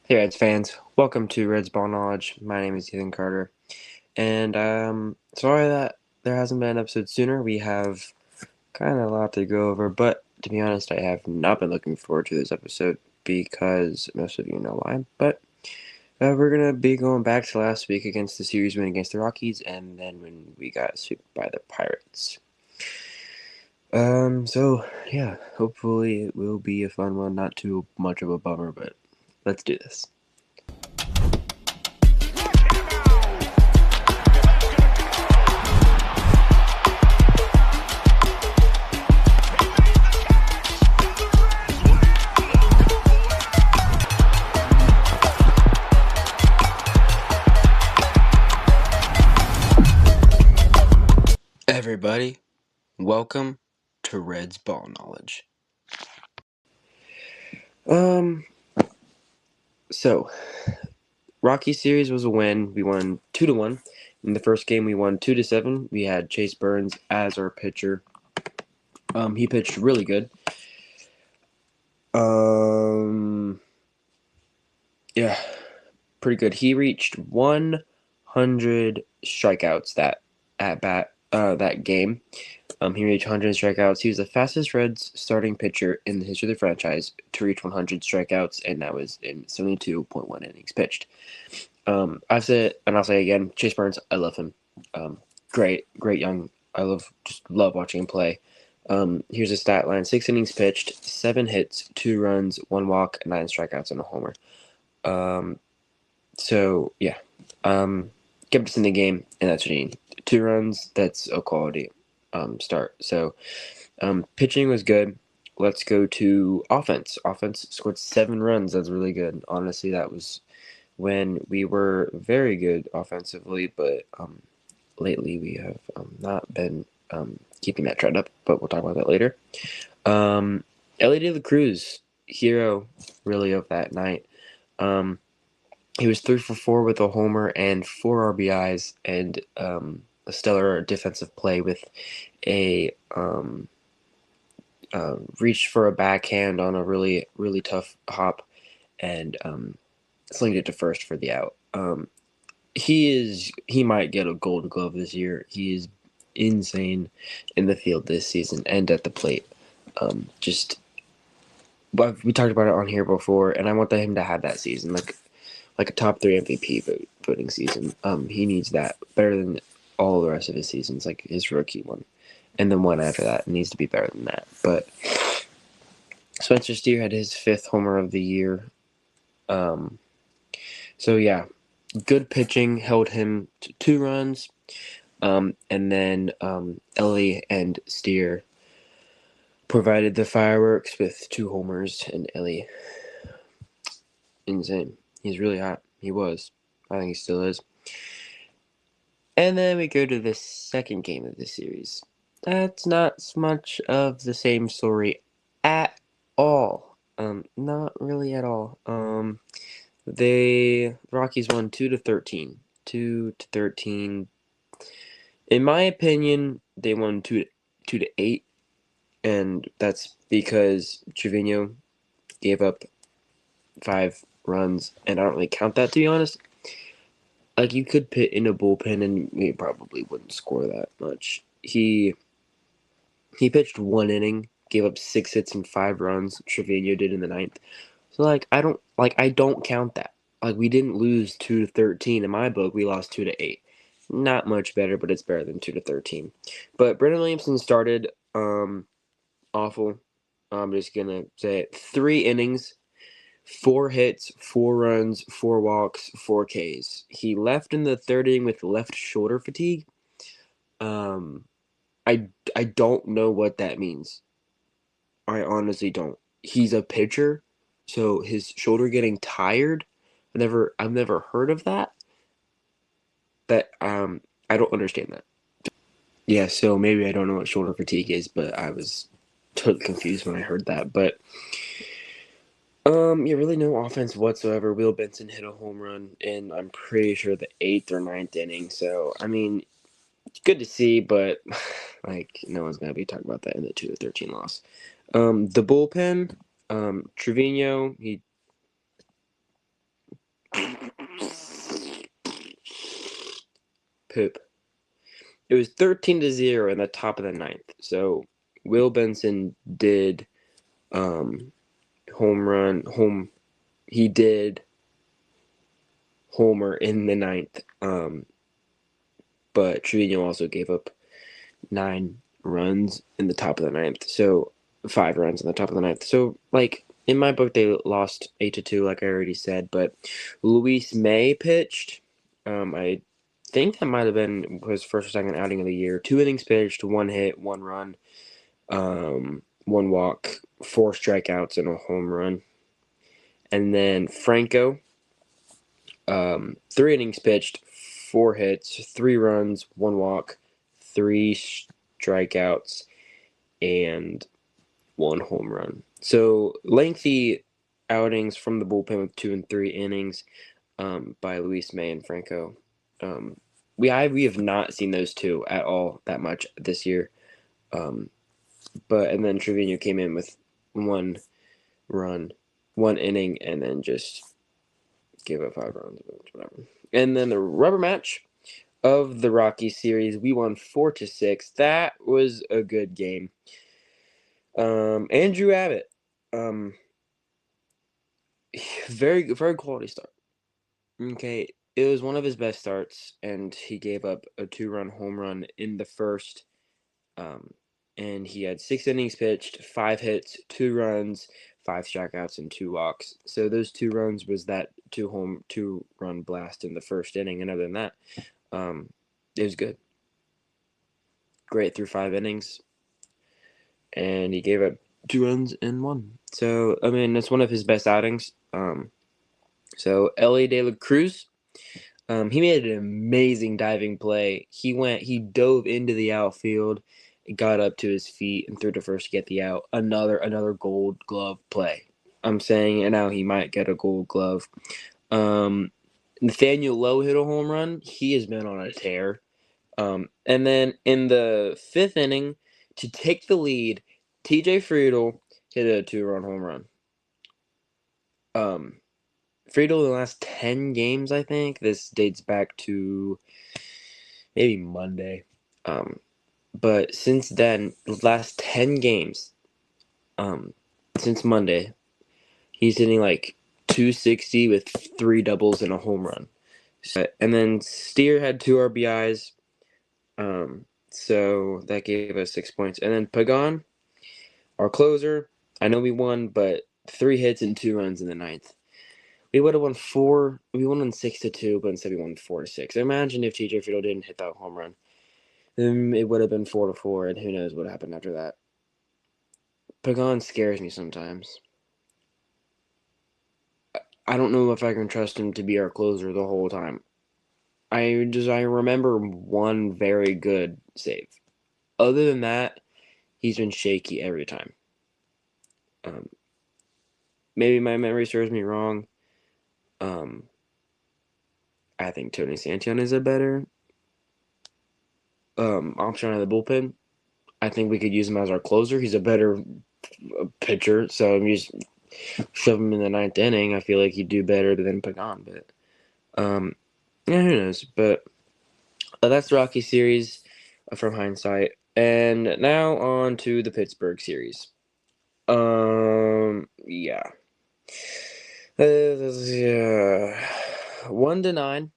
Hey Reds fans, welcome to Reds Ball Knowledge. My name is Ethan Carter, and sorry that there hasn't been an episode sooner. We have kind of a lot to go over, but to be honest, I have not been looking forward to this episode because most of you know why. But we're gonna be going back to last week against the series win against the Rockies, and then when we got swept by the Pirates. So yeah, hopefully it will be a fun one, not too much of a bummer, but let's do this. Everybody, welcome to Reds Ball Knowledge. So Rocky series was a win. We won 2-1. In the first game, we won 2-7. We had Chase Burns as our pitcher. He pitched really good. Yeah, pretty good. He reached 100 strikeouts that game. He reached 100 strikeouts. He was the fastest Reds starting pitcher in the history of the franchise to reach 100 strikeouts, and that was in 72.1 innings pitched. I've said, and I'll say again, Chase Burns, I love him. Great young. I love watching him play. Here's a stat line: 6 innings pitched, 7 hits, 2 runs, 1 walk, 9 strikeouts, and a homer. So yeah, kept us in the game, and that's what you need. 2 runs, that's a quality start. So pitching was good. Let's go to offense. Offense scored 7 runs. That's really good. Honestly, that was when we were very good offensively, but lately we have not been keeping that trend up, but we'll talk about that later. Ellie De La Cruz, hero really of that night. He was 3 for 4 with a homer and 4 RBIs and a stellar defensive play with a reach for a backhand on a really tough hop and slinged it to first for the out. He might get a Gold Glove this year. He is insane in the field this season and at the plate. But we talked about it on here before, and I want him to have that season, like a top 3 MVP voting season. He needs that better than all the rest of his seasons, like his rookie one, and then one after that needs to be better than that. But Spencer Steer had his 5th homer of the year. So yeah, good pitching held him to 2 runs. And then Ellie and Steer provided the fireworks with 2 homers, and Ellie, insane. He's really hot. He was. I think he still is. And then we go to the second game of the series. That's not much of the same story at all. Not really at all. The Rockies won 2-13. 2-13. In my opinion, they won 2-8, and that's because Trevino gave up 5 runs, and I don't really count that, to be honest. Like, you could put in a bullpen, and we probably wouldn't score that much. He pitched 1 inning, gave up 6 hits and 5 runs. Trevino did in the 9th. So I don't count that. Like, we didn't lose 2-13 in my book. We lost 2-8. Not much better, but it's better than 2-13. But Brendan Williamson started awful. I'm just gonna say it. 3 innings, 4 hits, 4 runs, 4 walks, 4 Ks. He left in the 3rd inning with left shoulder fatigue. I don't know what that means. I honestly don't. He's a pitcher, so his shoulder getting tired. I've never heard of that. I don't understand that. Yeah, so maybe I don't know what shoulder fatigue is, but I was totally confused when I heard that. But yeah, really no offense whatsoever. Will Benson hit a home run in, I'm pretty sure, the 8th or 9th inning. So I mean, it's good to see, but like no one's gonna be talking about that in the 2-13 loss. The bullpen, Trevino, he poop. It was 13-0 in the top of the ninth. So Will Benson did he did homer in the ninth. But Trevino also gave up 9 runs in the top of the ninth. So 5 runs in the top of the ninth. So like in my book they lost 8-2, like I already said. But Luis May pitched. I think that might have been his first or second outing of the year. 2 innings pitched, 1 hit, 1 run, 1 walk, 4 strikeouts, and a home run. And then Franco, 3 innings pitched, 4 hits, 3 runs, 1 walk, 3 strikeouts, and 1 home run. So lengthy outings from the bullpen with 2 and 3 innings by Luis May and Franco. We have not seen those two at all that much this year. And then Trevino came in with 1 run, 1 inning, and then just gave up 5 runs, whatever. And then the rubber match of the Rocky series, we won 4-6. That was a good game. Andrew Abbott, very very quality start. Okay, it was one of his best starts, and he gave up a 2-run home run in the first. And he had 6 innings pitched, 5 hits, 2 runs, 5 strikeouts, and 2 walks. So those 2 runs was that 2-run blast in the first inning. And other than that, it was good. Great through 5 innings, and he gave up 2 runs and 1. So I mean, that's one of his best outings. So Ellie De La Cruz, he made an amazing diving play. He dove into the outfield, got up to his feet, and threw to first to get the out. Another Gold Glove play. I'm saying, and now he might get a Gold Glove. Nathaniel Lowe hit a home run. He has been on a tear. And then in the 5th inning, to take the lead, TJ Friedel hit a 2-run home run. Friedel in the last 10 games, I think. This dates back to maybe Monday. But since then, the last 10 games, since Monday, he's hitting like 260 with 3 doubles and a home run. And then Steer had 2 RBIs. So that gave us 6 points. And then Pagan, our closer, I know we won, but 3 hits and 2 runs in the ninth. We would have won 6-2, but instead we won 4-6. Imagine if TJ Friedel didn't hit that home run. Then it would have been 4-4, and who knows what happened after that. Pagan scares me sometimes. I don't know if I can trust him to be our closer the whole time. I remember one very good save. Other than that, he's been shaky every time. Maybe my memory serves me wrong. I think Tony Santillan is a better option out of the bullpen. I think we could use him as our closer. He's a better pitcher, so I'm just shove him in the 9th inning. I feel like he'd do better than Pagan, but yeah, who knows? But that's the Rocky series from hindsight, and now on to the Pittsburgh series. Yeah. 1-9.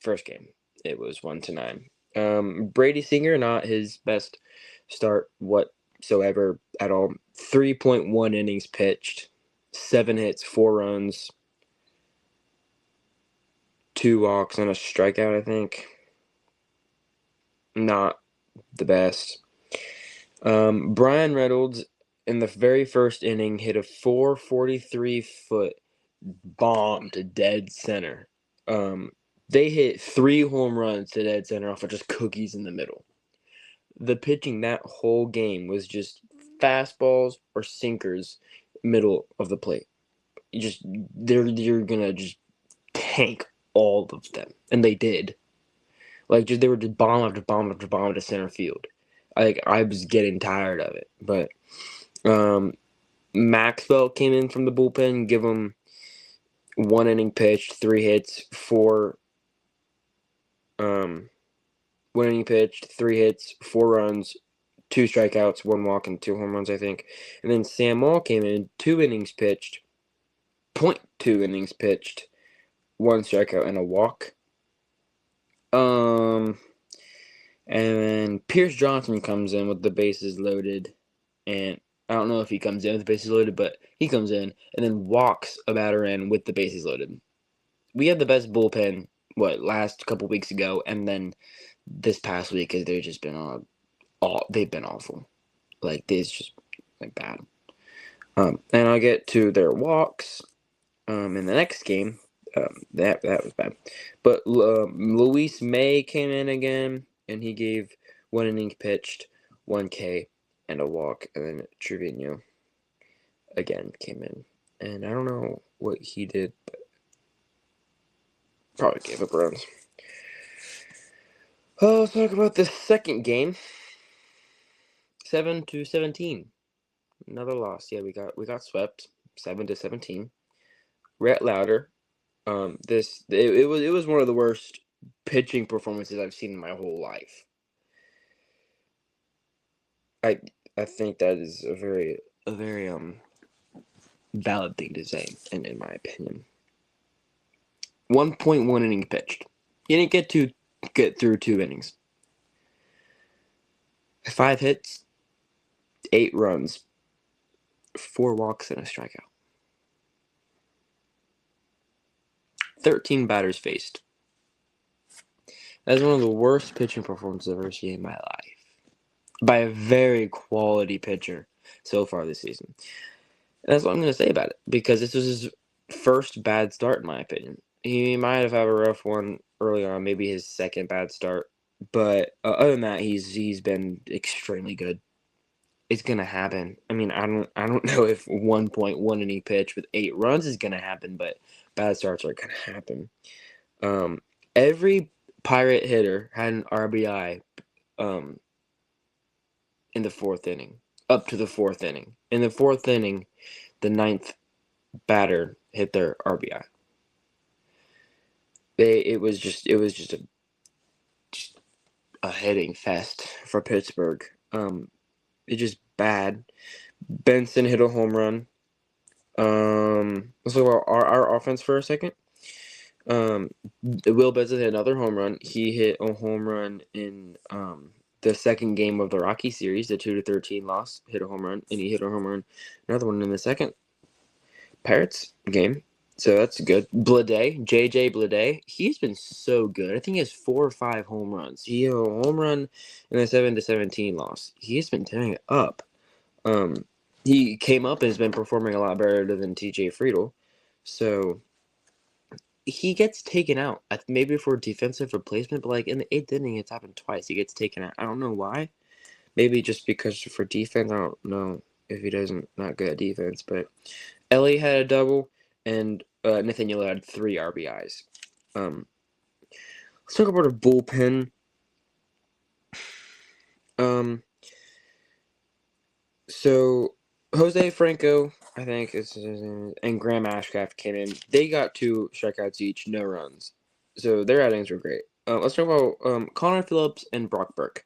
First game, it was 1-9. Brady Singer, not his best start whatsoever at all. 3.1 innings pitched, 7 hits, 4 runs, 2 walks, and a strikeout, I think. Not the best. Brian Reynolds, in the very first inning, hit a 443-foot bomb to dead center. They hit 3 home runs to dead center off of just cookies in the middle. The pitching that whole game was just fastballs or sinkers middle of the plate. You're gonna just tank all of them, and they did. Like they were just bomb after bomb after bomb to center field. I was getting tired of it, but Maxwell came in from the bullpen, give him 1 inning pitched, 3 hits, 4 One inning pitched, 3 hits, 4 runs, 2 strikeouts, 1 walk, and 2 home runs, I think. And then Sam Moll came in, 2 innings pitched, .2 innings pitched, 1 strikeout, and a walk. And then Pierce Johnson comes in with the bases loaded, and I don't know if he comes in with the bases loaded, but he comes in and then walks a batter in with the bases loaded. We had the best bullpen, last couple weeks ago, and then this past week, they've just been they've been awful. Like, it's just bad. And I'll get to their walks in the next game. That was bad. But Luis May came in again, and he gave 1 inning pitched, 1 K, and a walk. And then Trevino again came in. And I don't know what he did, but probably gave up runs. Let's talk about the second game. 7-17. Another loss. Yeah, we got swept. 7-17. Rhett Lauder. It was one of the worst pitching performances I've seen in my whole life. I think that is a very valid thing to say, in my opinion. 1.1 inning pitched. He didn't get through 2 innings. 5 hits, 8 runs, 4 walks, and a strikeout. 13 batters faced. That's one of the worst pitching performances I've ever seen in my life, by a very quality pitcher so far this season. And that's what I'm going to say about it, because this was his first bad start, in my opinion. He might have had a rough one early on, maybe his second bad start, but other than that, he's been extremely good. It's gonna happen. I mean, I don't know if 1.1 inning pitch with 8 runs is gonna happen, but bad starts are gonna happen. Every Pirate hitter had an RBI in the 4th inning, up to the 4th inning. In the 4th inning, the 9th batter hit their RBI. It was just a hitting fest for Pittsburgh. It's just bad. Benson hit a home run. Let's talk about our offense for a second. Will Benson hit another home run. He hit a home run in the second game of the Rocky series, the 2-13 loss. Hit a home run, and he hit a home run, another one in the second Pirates game. So that's good. JJ Bleday, he's been so good. I think he has 4 or 5 home runs. He hit a home run in the 7-17 loss. He's been tearing it up. He came up and has been performing a lot better than TJ Friedl. So he gets taken out, maybe for defensive replacement, but in the 8th inning, it's happened twice. He gets taken out. I don't know why. Maybe just because for defense, I don't know if he doesn't not good at defense. But Ellie had a double, and Nathaniel had 3 RBIs. Let's talk about our bullpen. So Jose Franco, I think is his name, and Graham Ashcraft came in. They got 2 strikeouts each, no runs. So their outings were great. Let's talk about Connor Phillips and Brock Burke.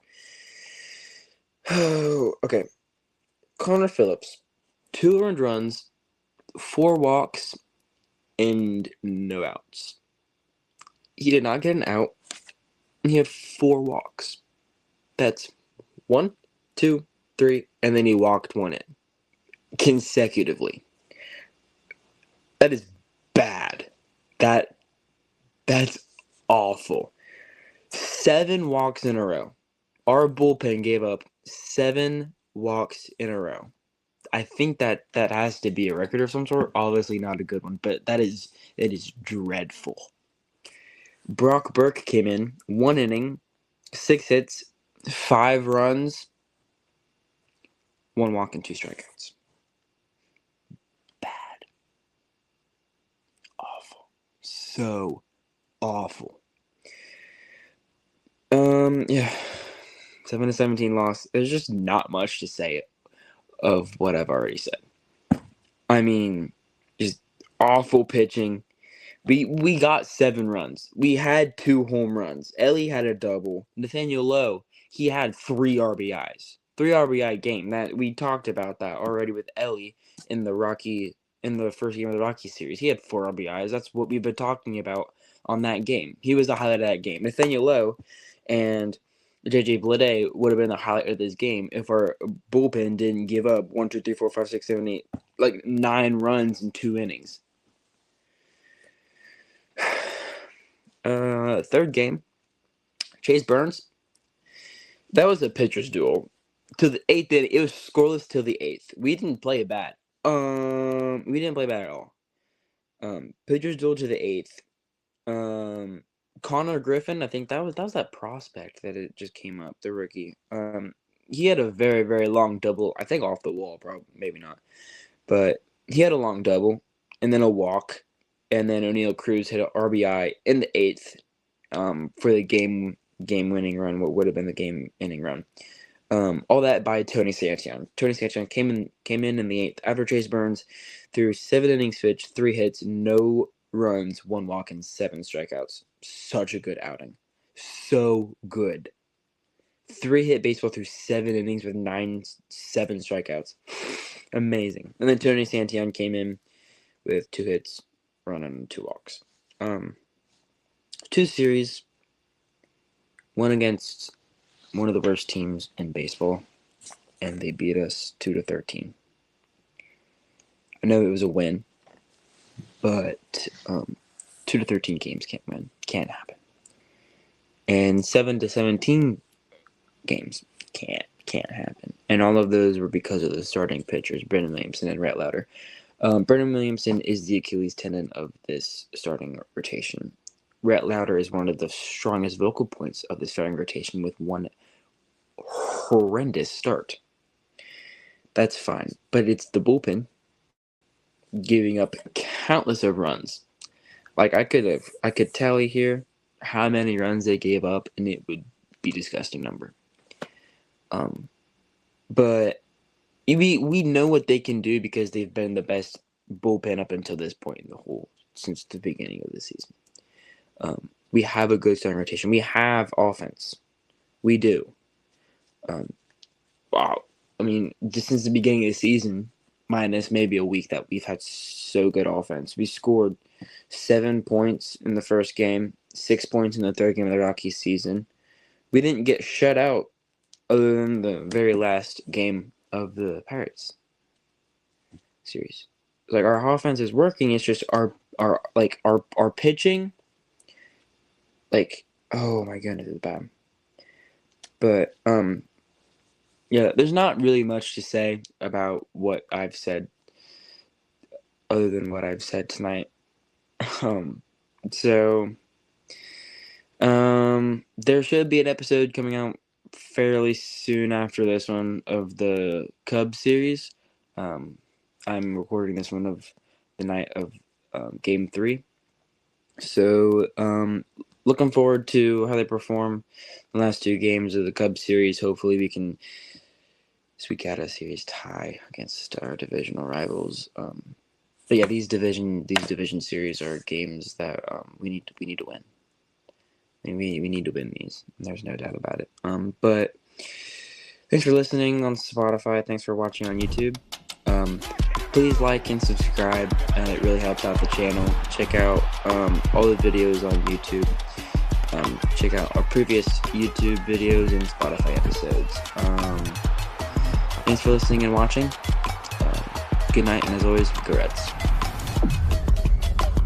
Oh, okay. Connor Phillips, 2 earned runs, 4 walks, and no outs. He did not get an out. He had 4 walks. That's 1, 2, 3, and then he walked 1 in consecutively. That is bad. That's awful. 7 walks in a row. Our bullpen gave up 7 walks in a row. I think that has to be a record of some sort. Obviously not a good one, but it is dreadful. Brock Burke came in, 1 inning, 6 hits, 5 runs, 1 walk, and 2 strikeouts. Bad. Awful. So awful. Yeah. 7-17 loss. There's just not much to say of what I've already said. I mean, just awful pitching. We got 7 runs. We had 2 home runs. Ellie had a double. Nathaniel Lowe, he had 3 RBIs. 3 RBI game. That we talked about that already with Ellie in the first game of the Rocky series. He had 4 RBIs. That's what we've been talking about on that game. He was the highlight of that game. Nathaniel Lowe and JJ Bleday would have been the highlight of this game if our bullpen didn't give up 1, 2, 3, 4, 5, 6, 7, 8, like 9 runs in 2 innings. Third game, Chase Burns. That was a pitcher's duel. To the 8th inning, it was scoreless till the 8th. We didn't play bad. We didn't play bad at all. Pitcher's duel to the 8th. Connor Griffin, I think that was that prospect that it just came up, the rookie. He had a very, very long double. I think off the wall, probably, maybe not. But he had a long double, and then a walk, and then O'Neal Cruz hit an RBI in the 8th for the game-winning run, what would have been the game-ending run. All that by Tony Santillan. Tony Santillan came in the 8th after Chase Burns threw 7 innings pitched, 3 hits, no runs, 1 walk, and 7 strikeouts. Such a good outing. So good. 3-hit baseball through 7 innings with 7 strikeouts. Amazing. And then Tony Santillan came in with 2 hits, run, and 2 walks. 2 series. One against one of the worst teams in baseball, and they beat us 2-13. I know it was a win, but 2-13 games can't happen, and 7-17 games can't happen. And all of those were because of the starting pitchers, Brendan Williamson and Rhett Lauder. Brendan Williamson is the Achilles tendon of this starting rotation. Rhett Lauder is one of the strongest vocal points of the starting rotation with one horrendous start. That's fine, but it's the bullpen giving up countless of runs. Like I could tally here how many runs they gave up, and it would be a disgusting number. But we know what they can do because they've been the best bullpen up until this point in the whole since the beginning of the season. We have a good starting rotation. We have offense. We do. Wow. I mean, just since the beginning of the season, minus maybe a week that we've had so good offense. We scored 7 points in the first game, 6 points in the third game of the Rockies season. We didn't get shut out other than the very last game of the Pirates series. Like, our offense is working. It's just our pitching. Like, oh my goodness, it's bad. But yeah, there's not really much to say about what I've said other than what I've said tonight. So there should be an episode coming out fairly soon after this one of the Cubs series. I'm recording this one of the night of Game 3. So looking forward to how they perform the last 2 games of the Cubs series. Hopefully we can squeak out a series tie against our divisional rivals. But yeah, these division series are games that we need to win. I mean, we need to win these. There's no doubt about it. But thanks for listening on Spotify. Thanks for watching on YouTube. Please like and subscribe. It really helps out the channel. Check out all the videos on YouTube. Check out our previous YouTube videos and Spotify episodes. Thanks for listening and watching. Good night, and as always, go Reds.